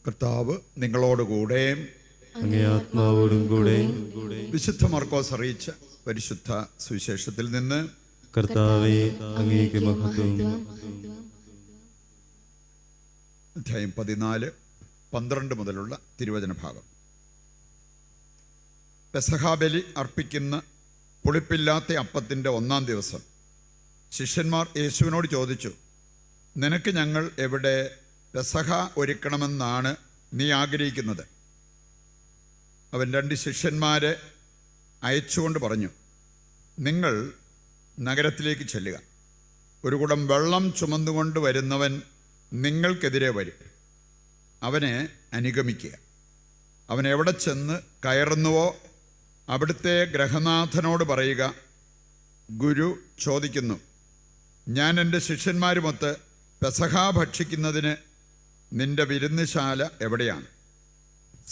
കർത്താവ് നിങ്ങളോടുകൂടെ അങ്ങേ ആത്മാവോടും കൂടെ. വിശുദ്ധ മർക്കോസ് അറിയിച്ച പരിശുദ്ധ സുവിശേഷത്തിൽ നിന്ന്. കർത്താവേ, അങ്ങേക്ക് മഹത്വം. അധ്യായം 14-12 മുതലുള്ള തിരുവചന ഭാഗം. പെസഹാബലി അർപ്പിക്കുന്ന പുളിപ്പില്ലാത്ത അപ്പത്തിൻ്റെ 1-ാം ദിവസം ശിഷ്യന്മാർ യേശുവിനോട് ചോദിച്ചു, നിനക്ക് ഞങ്ങൾ എവിടെ പെസഹ ഒരുക്കണമെന്നാണ് നീ ആഗ്രഹിക്കുന്നത്? അവൻ 2 ശിഷ്യന്മാരെ അയച്ചുകൊണ്ട് പറഞ്ഞു, നിങ്ങൾ നഗരത്തിലേക്ക് ചെല്ലുക. ഒരു കുടം വെള്ളം ചുമന്നുകൊണ്ട് വരുന്നവൻ നിങ്ങൾക്കെതിരെ വരും. അവനെ അനുഗമിക്കുക. അവൻ എവിടെ ചെന്ന് കയറുന്നുവോ അവിടുത്തെ ഗൃഹനാഥനോട് പറയുക, ഗുരു ചോദിക്കുന്നു, ഞാൻ എൻ്റെ ശിഷ്യന്മാരുമൊത്ത് പെസഹ ഭക്ഷിക്കുന്നതിന് നിന്റെ വിരുന്നുശാല എവിടെയാണ്?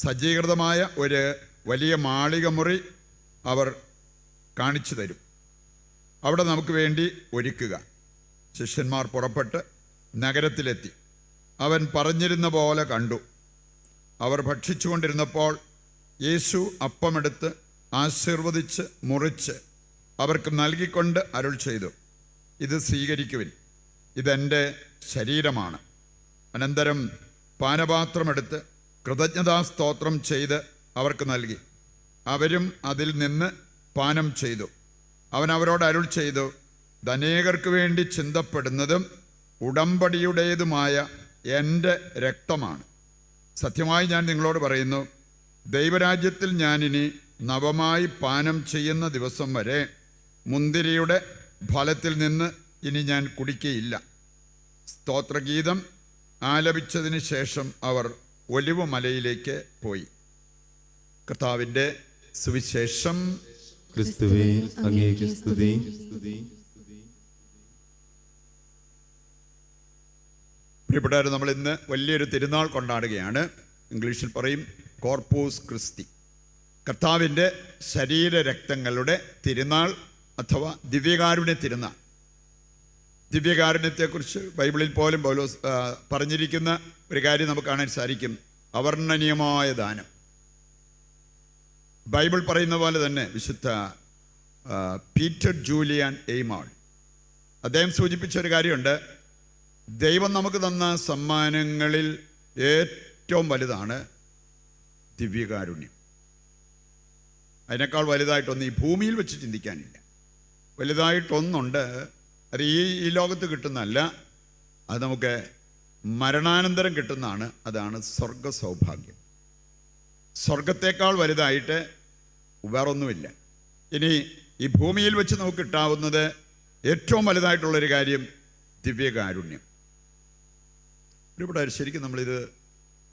സജ്ജീകൃതമായ ഒരു വലിയ മാളിക മുറി അവർ കാണിച്ചു തരും. അവിടെ നമുക്ക് വേണ്ടി ഒരുക്കുക. ശിഷ്യന്മാർ പുറപ്പെട്ട് നഗരത്തിലെത്തി. അവൻ പറഞ്ഞിരുന്ന പോലെ കണ്ടു. അവർ ഭക്ഷിച്ചുകൊണ്ടിരുന്നപ്പോൾ യേശു അപ്പമെടുത്ത് ആശീർവദിച്ച് മുറിച്ച് അവർക്ക് നൽകിക്കൊണ്ട് അരുൾ ചെയ്തു, ഇത് സ്വീകരിക്കുവിൻ, ഇതെൻ്റെ ശരീരമാണ്. അനന്തരം പാനപാത്രമെടുത്ത് കൃതജ്ഞതാസ്തോത്രം ചെയ്ത് അവർക്ക് നൽകി. അവരും അതിൽ നിന്ന് പാനം ചെയ്തു. അവൻ അവരോട് അരുൾ ചെയ്തു, അനേകർക്ക് വേണ്ടി ചിന്തപ്പെടുന്നതും ഉടമ്പടിയുടേതുമായ എൻ്റെ രക്തമാണ്. സത്യമായി ഞാൻ നിങ്ങളോട് പറയുന്നു, ദൈവരാജ്യത്തിൽ ഞാനിനി നവമായി പാനം ചെയ്യുന്ന ദിവസം വരെ മുന്തിരിയുടെ ഫലത്തിൽ നിന്ന് ഇനി ഞാൻ കുടിക്കുകയില്ല. സ്തോത്രഗീതം ആലപിച്ചതിന് ശേഷം അവർ ഒലിവ് മലയിലേക്ക് പോയി. കർത്താവിൻ്റെ സുവിശേഷം. ക്രിസ്തുവേ, അങ്ങേക്ക് സ്തുതി. പ്രിയപ്പെട്ടവർ, നമ്മൾ ഇന്ന് വലിയൊരു തിരുനാൾ കൊണ്ടാടുകയാണ്. ഇംഗ്ലീഷിൽ പറയും കോർപ്പൂസ് ക്രിസ്തി, കർത്താവിൻ്റെ ശരീരരക്തങ്ങളുടെ തിരുനാൾ അഥവാ ദിവ്യകാരുണ്യ തിരുനാൾ. ദിവ്യകാരുണ്യത്തെക്കുറിച്ച് ബൈബിളിൽ പോലും പൗലോസ് പറഞ്ഞിരിക്കുന്ന ഒരു കാര്യം നമുക്ക് കാണാൻ സാധിക്കും, അവർണ്ണനീയമായ ദാനം. ബൈബിൾ പറയുന്ന പോലെ തന്നെ വിശുദ്ധ പീറ്റർ ജൂലിയൻ എയ്മാൾ അദ്ദേഹം സൂചിപ്പിച്ച ഒരു കാര്യമുണ്ട്, ദൈവം നമുക്ക് തന്ന സമ്മാനങ്ങളിൽ ഏറ്റവും വലുതാണ് ദിവ്യകാരുണ്യം. അതിനേക്കാൾ വലുതായിട്ടൊന്നും ഈ ഭൂമിയിൽ വെച്ച് ചിന്തിക്കാനില്ല. വലുതായിട്ടൊന്നുണ്ട്, അത് ഈ ലോകത്ത് കിട്ടുന്നതല്ല, അത് നമുക്ക് മരണാനന്തരം കിട്ടുന്നതാണ്. അതാണ് സ്വർഗ സൗഭാഗ്യം. സ്വർഗത്തേക്കാൾ വലുതായിട്ട് വേറൊന്നുമില്ല. ഇനി ഈ ഭൂമിയിൽ വെച്ച് നമുക്ക് കിട്ടാവുന്നത് ഏറ്റവും വലുതായിട്ടുള്ളൊരു കാര്യം ദിവ്യകാരുണ്യം. ഒരുപാട് ശരിക്കും നമ്മളിത്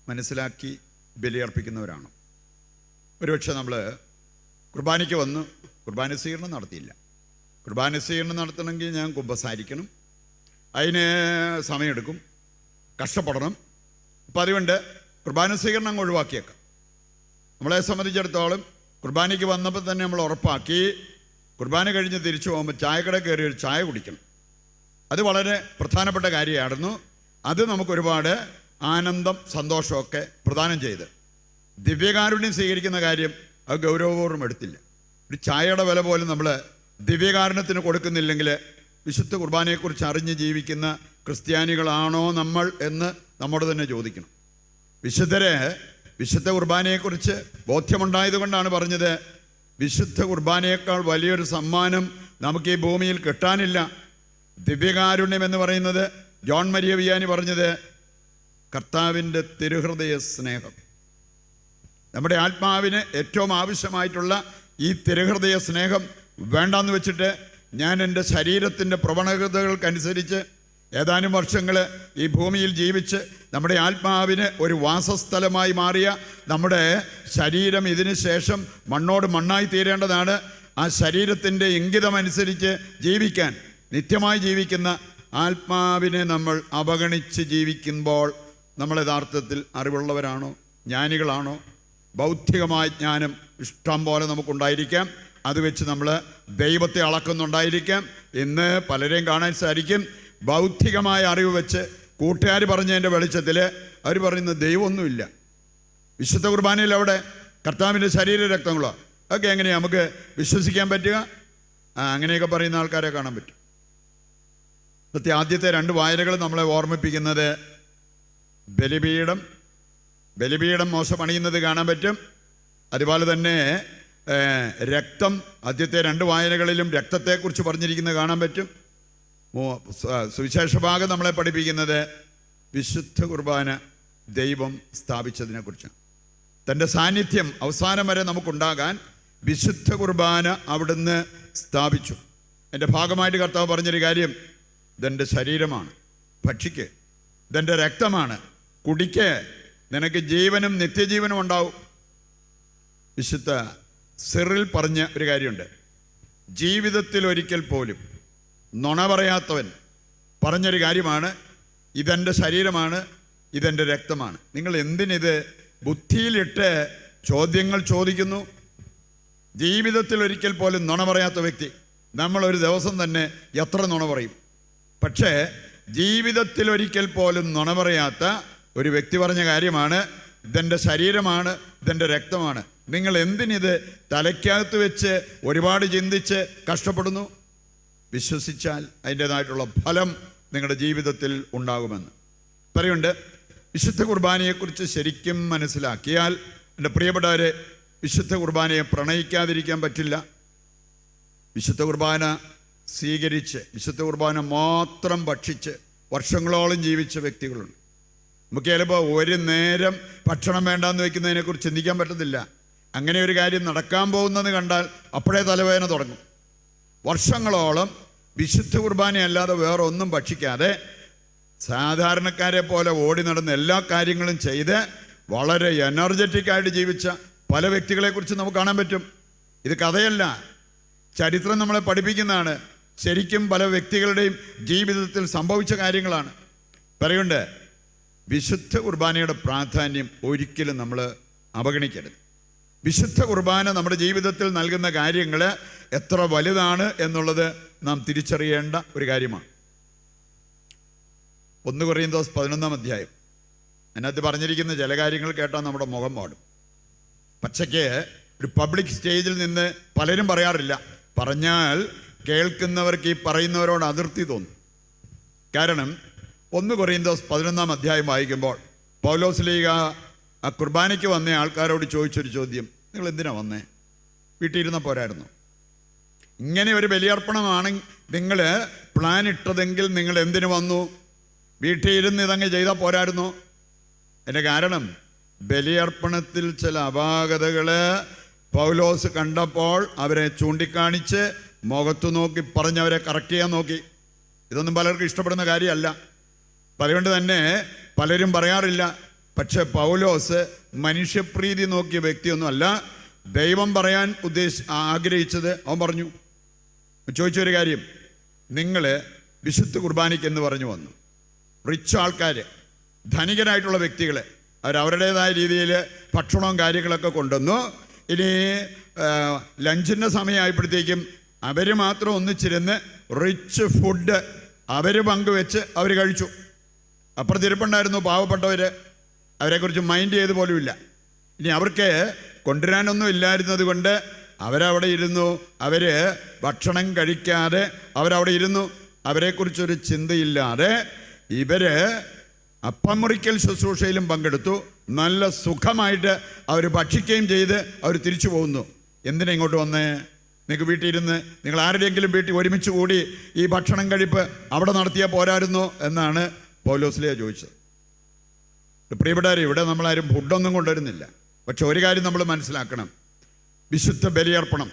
മനസ്സിലാക്കി ബലിയർപ്പിക്കുന്നവരാണ്. ഒരുപക്ഷെ നമ്മൾ കുർബാനയ്ക്ക് വന്ന് കുർബാന സ്വീകരണം നടത്തിയില്ല. കുർബാന സ്വീകരണം നടത്തണമെങ്കിൽ ഞാൻ കുമ്പസാരിക്കണം, അതിന് സമയമെടുക്കും, കഷ്ടപ്പെടണം. അപ്പം അതുകൊണ്ട് കുർബാന സ്വീകരണം അങ്ങ് ഒഴിവാക്കിയേക്കാം. നമ്മളെ സംബന്ധിച്ചിടത്തോളം കുർബാനയ്ക്ക് വന്നപ്പോൾ തന്നെ നമ്മൾ ഉറപ്പാക്കി കുർബാന കഴിഞ്ഞ് തിരിച്ചു പോകുമ്പോൾ ചായക്കട കയറി ഒരു ചായ കുടിക്കണം. അത് വളരെ പ്രധാനപ്പെട്ട കാര്യമായിരുന്നു. അത് നമുക്കൊരുപാട് ആനന്ദം സന്തോഷമൊക്കെ പ്രദാനം ചെയ്ത്, ദിവ്യകാരുണ്യം സ്വീകരിക്കുന്ന കാര്യം അത് ഗൗരവപൂർവ്വം എടുത്തില്ല. ഒരു ചായയുടെ വില പോലും നമ്മൾ ദിവ്യകാരുണ്യത്തിന് കൊടുക്കുന്നില്ലെങ്കിൽ വിശുദ്ധ കുർബാനയെക്കുറിച്ച് അറിഞ്ഞ് ജീവിക്കുന്ന ക്രിസ്ത്യാനികളാണോ നമ്മൾ എന്ന് നമ്മോട് തന്നെ ചോദിക്കണം. വിശുദ്ധ കുർബാനയെക്കുറിച്ച് ബോധ്യമുണ്ടായതുകൊണ്ടാണ് പറഞ്ഞത്, വിശുദ്ധ കുർബാനയേക്കാൾ വലിയൊരു സമ്മാനം നമുക്ക് ഈ ഭൂമിയിൽ കിട്ടാനില്ല. ദിവ്യകാരുണ്യം എന്ന് പറയുന്നത് ജോൺ മരിയ വിയാനി പറഞ്ഞത് കർത്താവിൻ്റെ തിരുഹൃദയ സ്നേഹം. നമ്മുടെ ആത്മാവിന് ഏറ്റവും ആവശ്യമായിട്ടുള്ള ഈ തിരുഹൃദയ സ്നേഹം വേണ്ടാന്ന് വെച്ചിട്ട് ഞാൻ എൻ്റെ ശരീരത്തിൻ്റെ പ്രവണതകൾക്കനുസരിച്ച് ഏതാനും വർഷങ്ങൾ ഈ ഭൂമിയിൽ ജീവിച്ച് നമ്മുടെ ആത്മാവിന് ഒരു വാസസ്ഥലമായി മാറിയ നമ്മുടെ ശരീരം ഇതിനു ശേഷം മണ്ണോട് മണ്ണായി തീരേണ്ടതാണ്. ആ ശരീരത്തിൻ്റെ ഇംഗിതമനുസരിച്ച് ജീവിക്കാൻ, നിത്യമായി ജീവിക്കുന്ന ആത്മാവിനെ നമ്മൾ അവഗണിച്ച് ജീവിക്കുമ്പോൾ നമ്മൾ യഥാർത്ഥത്തിൽ അറിവുള്ളവരാണോ, ജ്ഞാനികളാണോ? ബൗദ്ധികമായ ജ്ഞാനം ഇഷ്ടം പോലെ നമുക്കുണ്ടായിരിക്കാം, അത് വെച്ച് നമ്മൾ ദൈവത്തെ അളക്കുന്നുണ്ടായിരിക്കാം. ഇന്ന് പലരെയും കാണാൻ സാധിക്കും, ബൗദ്ധികമായ അറിവ് വെച്ച് കൂട്ടുകാർ പറഞ്ഞതിൻ്റെ വെളിച്ചത്തിൽ അവർ പറയുന്നത് ദൈവമൊന്നുമില്ല. വിശുദ്ധ കുർബാനയിൽ അവിടെ കർത്താവിൻ്റെ ശരീര രക്തങ്ങളോ ഒക്കെ എങ്ങനെയാണ് നമുക്ക് വിശ്വസിക്കാൻ പറ്റുക? അങ്ങനെയൊക്കെ പറയുന്ന ആൾക്കാരെ കാണാൻ പറ്റും. ഇന്നത്തെ ആദ്യത്തെ 2 വായനകൾ നമ്മളെ ഓർമ്മിപ്പിക്കുന്നത് ബലിപീഠം മോശ പണിയുന്നത് കാണാൻ പറ്റും. അതുപോലെ തന്നെ രക്തം, ആദ്യത്തെ 2 വായനകളിലും രക്തത്തെക്കുറിച്ച് പറഞ്ഞിരിക്കുന്നത് കാണാൻ പറ്റും. സുവിശേഷ ഭാഗം നമ്മളെ പഠിപ്പിക്കുന്നത് വിശുദ്ധ കുർബാന ദൈവം സ്ഥാപിച്ചതിനെ കുറിച്ചാണ്. തൻ്റെ സാന്നിധ്യം അവസാനം വരെ നമുക്കുണ്ടാകാൻ വിശുദ്ധ കുർബാന അവിടുന്ന് സ്ഥാപിച്ചു. എൻ്റെ ഭാഗമായിട്ട് കർത്താവ് പറഞ്ഞൊരു കാര്യം, ഇതെൻ്റെ ശരീരമാണ്, ഭക്ഷിക്ക്. ഇതെൻ്റെ രക്തമാണ്, കുടിക്ക്. നിനക്ക് ജീവനും നിത്യജീവനും ഉണ്ടാവും. വിശുദ്ധ സിറിൽ പറഞ്ഞ ഒരു കാര്യമുണ്ട്, ജീവിതത്തിൽ ഒരിക്കൽ പോലും നുണ പറയാത്തവൻ പറഞ്ഞൊരു കാര്യമാണ്, ഇതെൻ്റെ ശരീരമാണ്, ഇതെൻ്റെ രക്തമാണ്. നിങ്ങൾ എന്തിനിത് ബുദ്ധിയിലിട്ട് ചോദ്യങ്ങൾ ചോദിക്കുന്നു? ജീവിതത്തിൽ ഒരിക്കൽ പോലും നുണ പറയാത്ത വ്യക്തി, നമ്മളൊരു ദിവസം തന്നെ എത്ര നുണ പറയും? പക്ഷേ ജീവിതത്തിൽ ഒരിക്കൽ പോലും നുണ പറയാത്ത ഒരു വ്യക്തി പറഞ്ഞ കാര്യമാണ്, ഇതെൻ്റെ ശരീരമാണ്, ഇതെൻ്റെ രക്തമാണ്. നിങ്ങൾ എന്തിനിത് തലയ്ക്കകത്ത് വെച്ച് ഒരുപാട് ചിന്തിച്ച് കഷ്ടപ്പെടുന്നു? വിശ്വസിച്ചാൽ അതിൻ്റേതായിട്ടുള്ള ഫലം നിങ്ങളുടെ ജീവിതത്തിൽ ഉണ്ടാകുമെന്ന് പറയുന്നുണ്ട്. വിശുദ്ധ കുർബാനയെക്കുറിച്ച് ശരിക്കും മനസ്സിലാക്കിയാൽ എൻ്റെ പ്രിയപ്പെട്ടവരെ, വിശുദ്ധ കുർബാനയെ പ്രണയിക്കാതിരിക്കാൻ പറ്റില്ല. വിശുദ്ധ കുർബാന സ്വീകരിച്ച് വിശുദ്ധ കുർബാന മാത്രം ഭക്ഷിച്ച് വർഷങ്ങളോളം ജീവിച്ച വ്യക്തികളുണ്ട്. നമുക്ക് ചിലപ്പോൾ ഒരു നേരം ഭക്ഷണം വേണ്ടാന്ന് വയ്ക്കുന്നതിനെക്കുറിച്ച് ചിന്തിക്കാൻ പറ്റത്തില്ല. അങ്ങനെ ഒരു കാര്യം നടക്കാൻ പോകുന്നത് കണ്ടാൽ അപ്പോഴേ തലവേദന തുടങ്ങും. വർഷങ്ങളോളം വിശുദ്ധ കുർബാനയല്ലാതെ വേറെ ഒന്നും ഭക്ഷിക്കാതെ സാധാരണക്കാരെ പോലെ ഓടി നടന്ന് എല്ലാ കാര്യങ്ങളും ചെയ്ത് വളരെ എനർജറ്റിക്കായിട്ട് ജീവിച്ച പല വ്യക്തികളെക്കുറിച്ച് നമുക്ക് കാണാൻ പറ്റും. ഇത് കഥയല്ല, ചരിത്രം നമ്മളെ പഠിപ്പിക്കുന്നതാണ്. ശരിക്കും പല വ്യക്തികളുടെയും ജീവിതത്തിൽ സംഭവിച്ച കാര്യങ്ങളാണ്. പറയുന്നുണ്ട്, വിശുദ്ധ കുർബാനയുടെ പ്രാധാന്യം ഒരിക്കലും നമ്മൾ അവഗണിക്കരുത്. വിശുദ്ധ കുർബാന നമ്മുടെ ജീവിതത്തിൽ നൽകുന്ന കാര്യങ്ങൾ എത്ര വലുതാണ് എന്നുള്ളത് നാം തിരിച്ചറിയേണ്ട ഒരു കാര്യമാണ്. 1 കൊരിന്തോസ് 11-ാം അധ്യായം, അതിനകത്ത് പറഞ്ഞിരിക്കുന്ന ചില കാര്യങ്ങൾ കേട്ടാൽ നമ്മുടെ മുഖം പാടും. പച്ചയ്ക്ക് ഒരു പബ്ലിക് സ്റ്റേജിൽ നിന്ന് പലരും പറയാറില്ല, പറഞ്ഞാൽ കേൾക്കുന്നവർക്ക് ഈ പറയുന്നവരോട് അതിർത്തി തോന്നും. കാരണം 1 കൊരിന്തോസ് 11-ാം അധ്യായം വായിക്കുമ്പോൾ പൗലോസ് ലീഗ ആ കുർബാനയ്ക്ക് വന്ന ആൾക്കാരോട് ചോദിച്ചൊരു ചോദ്യം, നിങ്ങൾ എന്തിനാ വന്നേ? വീട്ടിലിരുന്ന പോരായിരുന്നു? ഇങ്ങനെ ഒരു ബലിയർപ്പണമാണ് നിങ്ങൾ പ്ലാൻ ഇട്ടതെങ്കിൽ നിങ്ങൾ എന്തിനു വന്നു? വീട്ടിലിരുന്ന് ഇതങ്ങ് ചെയ്താൽ പോരായിരുന്നു? എൻ്റെ കാരണം ബലിയർപ്പണത്തിൽ ചില അപാകതകൾ പൗലോസ് കണ്ടപ്പോൾ അവരെ ചൂണ്ടിക്കാണിച്ച് മുഖത്തു നോക്കി പറഞ്ഞവരെ കറക്റ്റ് ചെയ്യാൻ നോക്കി. ഇതൊന്നും പലർക്കും ഇഷ്ടപ്പെടുന്ന കാര്യമല്ല. അതുകൊണ്ട് തന്നെ പലരും പറയാറില്ല. പക്ഷെ പൗലോസ് മനുഷ്യപ്രീതി നോക്കിയ വ്യക്തിയൊന്നുമല്ല. ദൈവം പറയാൻ ആഗ്രഹിച്ചത് അവൻ പറഞ്ഞു. ചോദിച്ചൊരു കാര്യം, നിങ്ങൾ വിശുദ്ധ കുർബാനയ്ക്ക് എന്ന് പറഞ്ഞു വന്നു. റിച്ച് ആൾക്കാർ, ധനികരായിട്ടുള്ള വ്യക്തികൾ അവരവരുടേതായ രീതിയിൽ ഭക്ഷണവും കാര്യങ്ങളൊക്കെ കൊണ്ടുവന്നു. ഇനി ലഞ്ചിൻ്റെ സമയമായപ്പോഴത്തേക്കും അവർ മാത്രം ഒന്നിച്ചിരുന്ന് റിച്ച് ഫുഡ് അവർ പങ്കുവെച്ച് അവർ കഴിച്ചു. അപ്പുറത്തിരിപ്പുണ്ടായിരുന്നു പാവപ്പെട്ടവർ, അവരെക്കുറിച്ച് മൈൻഡ് ചെയ്ത് പോലുമില്ല. ഇനി അവർക്ക് കൊണ്ടുവരാനൊന്നും ഇല്ലായിരുന്നത് കൊണ്ട് അവരവിടെ ഇരുന്നു. അവർ ഭക്ഷണം കഴിക്കാതെ അവരവിടെ ഇരുന്നു. അവരെക്കുറിച്ചൊരു ചിന്തയില്ലാതെ ഇവർ അപ്പം മുറിക്കൽ ശുശ്രൂഷയിലും പങ്കെടുത്തു. നല്ല സുഖമായിട്ട് അവർ ഭക്ഷിക്കുകയും ചെയ്ത് അവർ തിരിച്ചു പോകുന്നു. എന്തിനാ ഇങ്ങോട്ട് വന്നേ? നിങ്ങൾക്ക് വീട്ടിലിരുന്ന് നിങ്ങൾ ആരുടെയെങ്കിലും വീട്ടിൽ ഒരുമിച്ച് കൂടി ഈ ഭക്ഷണം കഴിപ്പ് അവിടെ നടത്തിയാൽ പോരായിരുന്നോ എന്നാണ് പൗലോസ്ലിയ ചോദിച്ചത്. പ്രിയപ്പെട്ടവരെ, ഇവിടെ നമ്മളാരും ഫുഡൊന്നും കൊണ്ടുവരുന്നില്ല. പക്ഷെ ഒരു കാര്യം നമ്മൾ മനസ്സിലാക്കണം, വിശുദ്ധ ബലിയർപ്പണം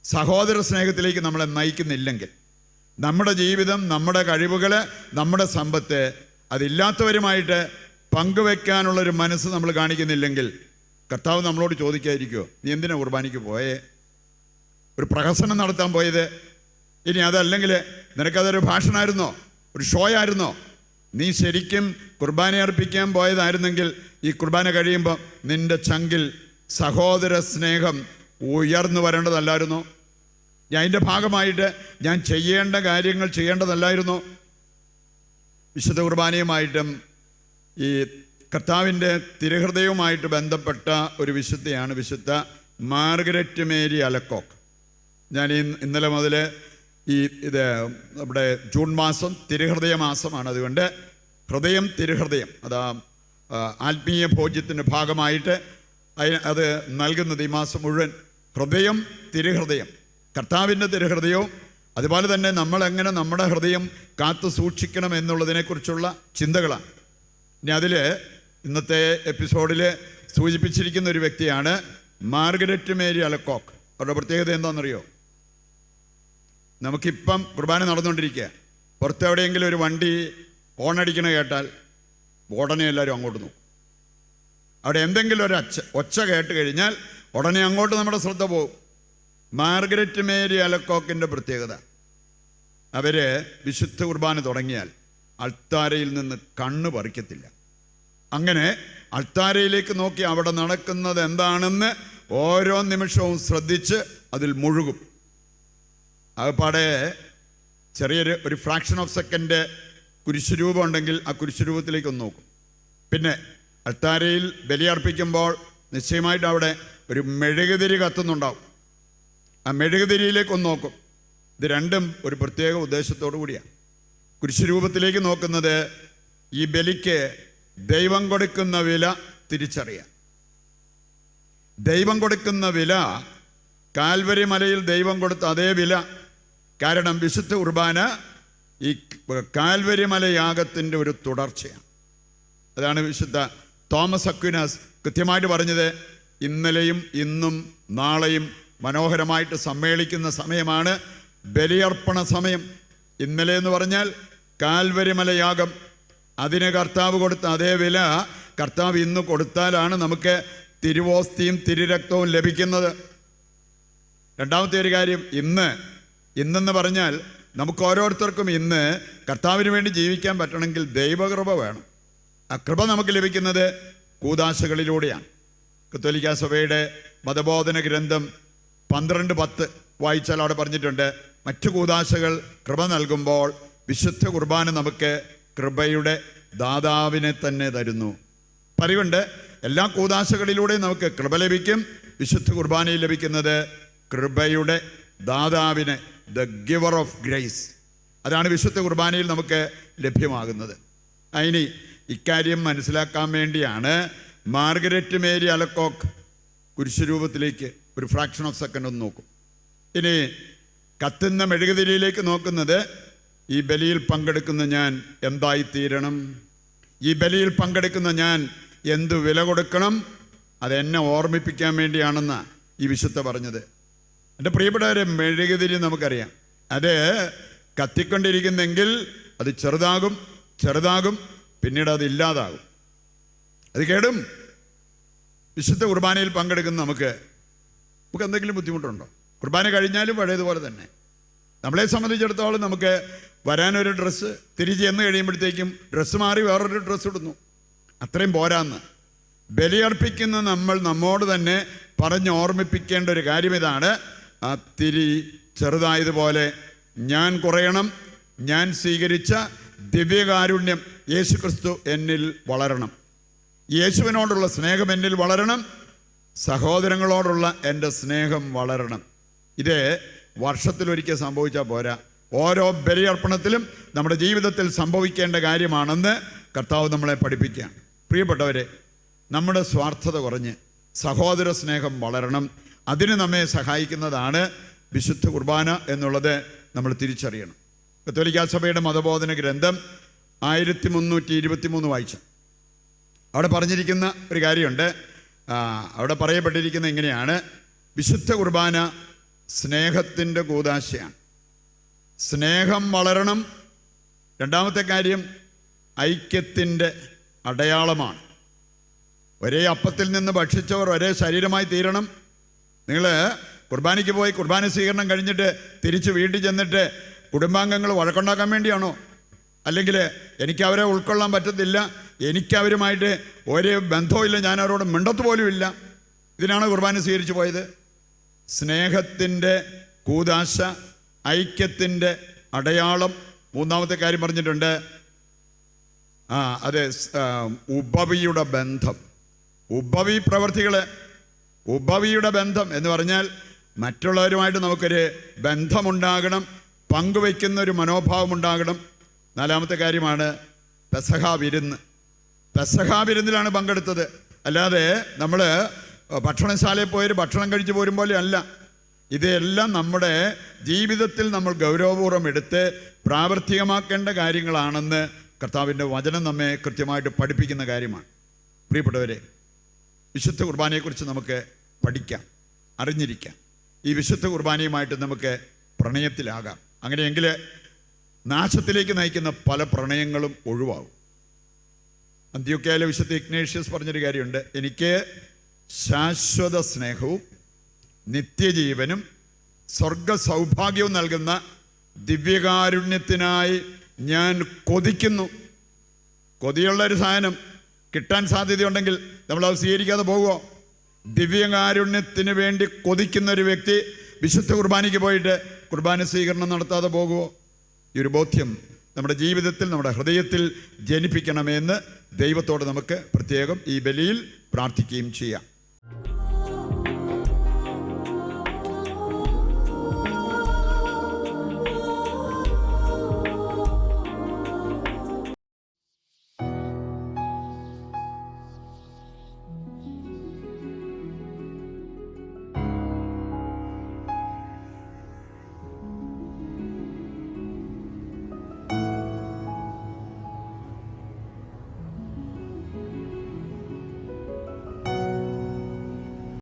സഹോദര സ്നേഹത്തിലേക്ക് നമ്മളെ നയിക്കുന്നില്ലെങ്കിൽ, നമ്മുടെ ജീവിതം, നമ്മുടെ കഴിവുകൾ, നമ്മുടെ സമ്പത്ത് അതില്ലാത്തവരുമായിട്ട് പങ്കുവെക്കാനുള്ളൊരു മനസ്സ് നമ്മൾ കാണിക്കുന്നില്ലെങ്കിൽ കർത്താവ് നമ്മളോട് ചോദിക്കാതിരിക്കുമോ, നീ എന്തിനാ കുർബാനയ്ക്ക് പോയേ? ഒരു പ്രഹസനം നടത്താൻ പോയത്? ഇനി അതല്ലെങ്കിൽ നിനക്കതൊരു ഭാഷണമായിരുന്നോ, ഒരു ഷോ ആയിരുന്നോ? നീ ശരിക്കും കുർബാന അർപ്പിക്കാൻ പോയതായിരുന്നെങ്കിൽ ഈ കുർബാന കഴിയുമ്പോൾ നിന്റെ ചങ്കിൽ സഹോദര സ്നേഹം ഉയർന്നു വരേണ്ടതല്ലായിരുന്നോ? അതിൻ്റെ ഭാഗമായിട്ട് ഞാൻ ചെയ്യേണ്ട കാര്യങ്ങൾ ചെയ്യേണ്ടതല്ലായിരുന്നോ? വിശുദ്ധ കുർബാനയുമായിട്ടും ഈ കർത്താവിൻ്റെ തിരുഹൃദയവുമായിട്ട് ബന്ധപ്പെട്ട ഒരു വിശുദ്ധയാണ് വിശുദ്ധ മാർഗരറ്റ് മേരി അലക്കോക്ക്. ഞാൻ ഇന്നലെ മുതൽ ഇത് നമ്മുടെ ജൂൺ മാസം തിരുഹൃദയ മാസമാണ്. അതുകൊണ്ട് ഹൃദയം തിരുഹൃദയം അത് ആത്മീയ ഭോജ്യത്തിൻ്റെ ഭാഗമായിട്ട് അത് നൽകുന്നത് ഈ മാസം മുഴുവൻ ഹൃദയം തിരുഹൃദയം, കർത്താവിൻ്റെ തിരുഹൃദയവും അതുപോലെ തന്നെ നമ്മളെങ്ങനെ നമ്മുടെ ഹൃദയം കാത്തു സൂക്ഷിക്കണം എന്നുള്ളതിനെക്കുറിച്ചുള്ള ചിന്തകളാണ്. ഇനി അതിൽ ഇന്നത്തെ എപ്പിസോഡിൽ സൂചിപ്പിച്ചിരിക്കുന്ന ഒരു വ്യക്തിയാണ് മാർഗരറ്റ് മേരി അലക്കോക്ക്. അവരുടെ പ്രത്യേകത എന്താണെന്നറിയോ? നമുക്കിപ്പം കുർബാന നടന്നുകൊണ്ടിരിക്കുക, പുറത്തെവിടെയെങ്കിലും ഒരു വണ്ടി ഓണടിക്കണ കേട്ടാൽ ഉടനെ എല്ലാവരും അങ്ങോട്ട് നോക്കും. അവിടെ എന്തെങ്കിലും ഒരു ഒച്ച കേട്ട് കഴിഞ്ഞാൽ ഉടനെ അങ്ങോട്ട് നമ്മുടെ ശ്രദ്ധ പോകും. മാർഗരറ്റ് മേരി അലക്കോക്കിൻ്റെ പ്രത്യേകത, അവർ വിശുദ്ധ കുർബാന തുടങ്ങിയാൽ അൾത്താരയിൽ നിന്ന് കണ്ണ് പറിക്കത്തില്ല. അങ്ങനെ അൾത്താരയിലേക്ക് നോക്കി അവിടെ നടക്കുന്നത് എന്താണെന്ന് ഓരോ നിമിഷവും ശ്രദ്ധിച്ച് അതിൽ മുഴുകും. അതുപാടെ ചെറിയൊരു ഫ്രാക്ഷൻ ഓഫ് സെക്കൻഡ് കുരിശുരൂപം ഉണ്ടെങ്കിൽ ആ കുരിശുരൂപത്തിലേക്ക് ഒന്ന് നോക്കും. പിന്നെ അൾത്താരയിൽ ബലിയർപ്പിക്കുമ്പോൾ നിശ്ചയമായിട്ട് അവിടെ ഒരു മെഴുകുതിരി കത്തുന്നുണ്ടാവും. ആ മെഴുകുതിരിയിലേക്കൊന്ന് നോക്കും. ഇത് രണ്ടും ഒരു പ്രത്യേക ഉദ്ദേശത്തോടു കൂടിയാണ്. കുരിശുരൂപത്തിലേക്ക് നോക്കുന്നത് ഈ ബലിക്ക് ദൈവം കൊടുക്കുന്ന വില തിരിച്ചറിയാം. ദൈവം കൊടുക്കുന്ന വില, കാൽവരി മലയിൽ ദൈവം കൊടുത്ത അതേ വില. കാരണം വിശുദ്ധ കുർബാന ഈ കാൽവരി മലയാഗത്തിൻ്റെ ഒരു തുടർച്ചയാണ്. അതാണ് വിശുദ്ധ തോമസ് അക്വിനാസ് കൃത്യമായിട്ട് പറഞ്ഞത്. ഇന്നലെയും ഇന്നും നാളെയും മനോഹരമായിട്ട് സമ്മേളിക്കുന്ന സമയമാണ് ബലിയർപ്പണ സമയം. ഇന്നലെ എന്ന് പറഞ്ഞാൽ കാൽവരി മലയാഗം, അതിന് കർത്താവ് കൊടുത്ത അതേ വില കർത്താവ് ഇന്ന് കൊടുത്താലാണ് നമുക്ക് തിരുവോസ്തിയും തിരുരക്തവും ലഭിക്കുന്നത്. രണ്ടാമത്തെ ഒരു കാര്യം, ഇന്നെന്ന് പറഞ്ഞാൽ നമുക്ക് ഓരോരുത്തർക്കും ഇന്ന് കർത്താവിന് വേണ്ടി ജീവിക്കാൻ പറ്റണമെങ്കിൽ ദൈവകൃപ വേണം. ആ കൃപ നമുക്ക് ലഭിക്കുന്നത് കൂദാശകളിലൂടെയാണ്. കത്തോലിക്കാ സഭയുടെ മതബോധന ഗ്രന്ഥം 12:10 വായിച്ചാൽ അവിടെ പറഞ്ഞിട്ടുണ്ട്, മറ്റു കൂദാശകൾ കൃപ നൽകുമ്പോൾ വിശുദ്ധ കുർബാന നമുക്ക് കൃപയുടെ ദാതാവിനെ തന്നെ തരുന്നു. പറയുണ്ട്, എല്ലാ കൂദാശകളിലൂടെയും നമുക്ക് കൃപ ലഭിക്കും. വിശുദ്ധ കുർബാനയിൽ ലഭിക്കുന്നത് കൃപയുടെ ദാതാവിനെ, ദ ഗിവർ ഓഫ് ഗ്രേസ്, അതാണ് വിശുദ്ധ കുർബാനയിൽ നമുക്ക് ലഭ്യമാകുന്നത്. അതിന് ഇക്കാര്യം മനസ്സിലാക്കാൻ വേണ്ടിയാണ് മാർഗരറ്റ് മേരി അലക്കോക്ക് കുരിശുരൂപത്തിലേക്ക് ഒരു ഫ്രാക്ഷൻ ഓഫ് സെക്കൻഡ് ഒന്ന് നോക്കും. ഇനി കത്തുന്ന മെഴുകുതിരിയിലേക്ക് നോക്കുന്നത്, ഈ ബലിയിൽ പങ്കെടുക്കുന്ന ഞാൻ എന്തായിത്തീരണം, ഈ ബലിയിൽ പങ്കെടുക്കുന്ന ഞാൻ എന്തു വില കൊടുക്കണം, അതെന്നെ ഓർമ്മിപ്പിക്കാൻ വേണ്ടിയാണെന്നാണ് ഈ വിശുദ്ധ പറഞ്ഞത്. എൻ്റെ പ്രിയപ്പെട്ടവരെ, മെഴുകുതിരി നമുക്കറിയാം, അത് കത്തിക്കൊണ്ടിരിക്കുന്നെങ്കിൽ അത് ചെറുതാകും, പിന്നീട് അത് ഇല്ലാതാകും, അത് കേടും. വിശുദ്ധ കുർബാനയിൽ പങ്കെടുക്കുന്ന നമുക്ക് എന്തെങ്കിലും ബുദ്ധിമുട്ടുണ്ടോ? കുർബാന കഴിഞ്ഞാലും പഴയതുപോലെ തന്നെ. നമ്മളെ സംബന്ധിച്ചിടത്തോളം നമുക്ക് വരാനൊരു ഡ്രസ്സ്, തിരിച്ച് ചെന്ന് കഴിയുമ്പോഴത്തേക്കും ഡ്രസ്സ് മാറി വേറൊരു ഡ്രസ്സ് ഇടുന്നു, അത്രയും പോരാന്ന്. ബലിയർപ്പിക്കുന്ന നമ്മൾ നമ്മോട് തന്നെ പറഞ്ഞ് ഓർമ്മിപ്പിക്കേണ്ട ഒരു കാര്യം ഇതാണ്, ആ തിരി ചെറുതായതുപോലെ ഞാൻ കുറയണം, ഞാൻ സ്വീകരിച്ച ദിവ്യകാരുണ്യം യേശുക്രിസ്തു എന്നിൽ വളരണം, യേശുവിനോടുള്ള സ്നേഹം എന്നിൽ വളരണം, സഹോദരങ്ങളോടുള്ള എൻ്റെ സ്നേഹം വളരണം. ഇത് വർഷത്തിലൊരിക്കൽ സംഭവിച്ചാൽ പോരാ, ഓരോ ബലിയർപ്പണത്തിലും നമ്മുടെ ജീവിതത്തിൽ സംഭവിക്കേണ്ട കാര്യമാണെന്ന് കർത്താവ് നമ്മളെ പഠിപ്പിക്കുകയാണ്. പ്രിയപ്പെട്ടവരെ, നമ്മുടെ സ്വാർത്ഥത കുറഞ്ഞ് സഹോദര സ്നേഹം വളരണം. അതിന് നമ്മെ സഹായിക്കുന്നതാണ് വിശുദ്ധ കുർബാന എന്നുള്ളത് നമ്മൾ തിരിച്ചറിയണം. കത്തോലിക്കാ സഭയുടെ മതബോധന ഗ്രന്ഥം 1323 വായിച്ചു. അവിടെ പറഞ്ഞിരിക്കുന്ന ഒരു കാര്യമുണ്ട്. അവിടെ പറയപ്പെട്ടിരിക്കുന്ന ഇങ്ങനെയാണ്, വിശുദ്ധ കുർബാന സ്നേഹത്തിൻ്റെ കൂദാശയാണ്. സ്നേഹം വളരണം. രണ്ടാമത്തെ കാര്യം, ഐക്യത്തിൻ്റെ അടയാളമാണ്. ഒരേ അപ്പത്തിൽ നിന്ന് ഭക്ഷിച്ചവർ ഒരേ ശരീരമായി തീരണം. നിങ്ങൾ കുർബാനയ്ക്ക് പോയി കുർബാന സ്വീകരണം കഴിഞ്ഞിട്ട് തിരിച്ച് വീട്ടിൽ ചെന്നിട്ട് കുടുംബാംഗങ്ങൾ വഴക്കുണ്ടാക്കാൻ വേണ്ടിയാണോ? അല്ലെങ്കിൽ എനിക്കവരെ ഉൾക്കൊള്ളാൻ പറ്റത്തില്ല, എനിക്കവരുമായിട്ട് ഒരു ബന്ധവുമില്ല, ഞാൻ അവരോട് മിണ്ടത്ത് പോലും ഇല്ല, ഇതിനാണ് കുർബാന സ്വീകരിച്ചു പോയത്? സ്നേഹത്തിൻ്റെ കൂദാശ, ഐക്യത്തിൻ്റെ അടയാളം. മൂന്നാമത്തെ കാര്യം പറഞ്ഞിട്ടുണ്ട്, ഉപവിയുടെ ബന്ധം, ഉപവി പ്രവർത്തികൾ. ഉപവിയുടെ ബന്ധം എന്ന് പറഞ്ഞാൽ മറ്റുള്ളവരുമായിട്ട് നമുക്കൊരു ബന്ധമുണ്ടാകണം, പങ്കുവയ്ക്കുന്ന ഒരു മനോഭാവം ഉണ്ടാകണം. 4-ാമത്തെ കാര്യമാണ് പെസഹ വിരുന്ന്. പെസഹ വിരുന്നിലാണ് പങ്കെടുത്തത്. അല്ലാതെ നമ്മൾ ഭക്ഷണശാലയിൽ പോയൊരു ഭക്ഷണം കഴിച്ചു പോരും പോലെ അല്ല. ഇതെല്ലാം നമ്മുടെ ജീവിതത്തിൽ നമ്മൾ ഗൗരവപൂർവ്വം എടുത്ത് പ്രാവർത്തികമാക്കേണ്ട കാര്യങ്ങളാണെന്ന് കർത്താവിൻ്റെ വചനം നമ്മെ കൃത്യമായിട്ട് പഠിപ്പിക്കുന്ന കാര്യമാണ്. പ്രിയപ്പെട്ടവരെ, വിശുദ്ധ കുർബാനയെക്കുറിച്ച് നമുക്ക് പഠിക്കാം, അറിഞ്ഞിരിക്കാം. ഈ വിശുദ്ധ കുർബാനയുമായിട്ട് നമുക്ക് പ്രണയത്തിലാകാം. അങ്ങനെയെങ്കിൽ നാശത്തിലേക്ക് നയിക്കുന്ന പല പ്രണയങ്ങളും ഒഴിവാകും. അന്ത്യോക്യയിലെ വിശുദ്ധ ഇഗ്നേഷ്യസ് പറഞ്ഞൊരു കാര്യമുണ്ട്: എനിക്ക് ശാശ്വത സ്നേഹവും നിത്യജീവനും സ്വർഗ സൗഭാഗ്യവും നൽകുന്ന ദിവ്യകാരുണ്യത്തിനായി ഞാൻ കൊതിക്കുന്നു. കൊതിയുള്ളൊരു സാധനം കിട്ടാൻ സാധ്യതയുണ്ടെങ്കിൽ നമ്മളത് സ്വീകരിക്കാതെ പോകുമോ? ദിവ്യകാരുണ്യത്തിന് വേണ്ടി കൊതിക്കുന്ന ഒരു വ്യക്തി വിശുദ്ധ കുർബാനയ്ക്ക് പോയിട്ട് കുർബാന സ്വീകരണം നടത്താതെ പോകുമോ? ഈ ഒരു ബോധ്യം നമ്മുടെ ജീവിതത്തിൽ, നമ്മുടെ ഹൃദയത്തിൽ ജനിപ്പിക്കണമെന്ന് ദൈവത്തോട് നമുക്ക് പ്രത്യേകം ഈ ബലിയിൽ പ്രാർത്ഥിക്കുകയും ചെയ്യാം.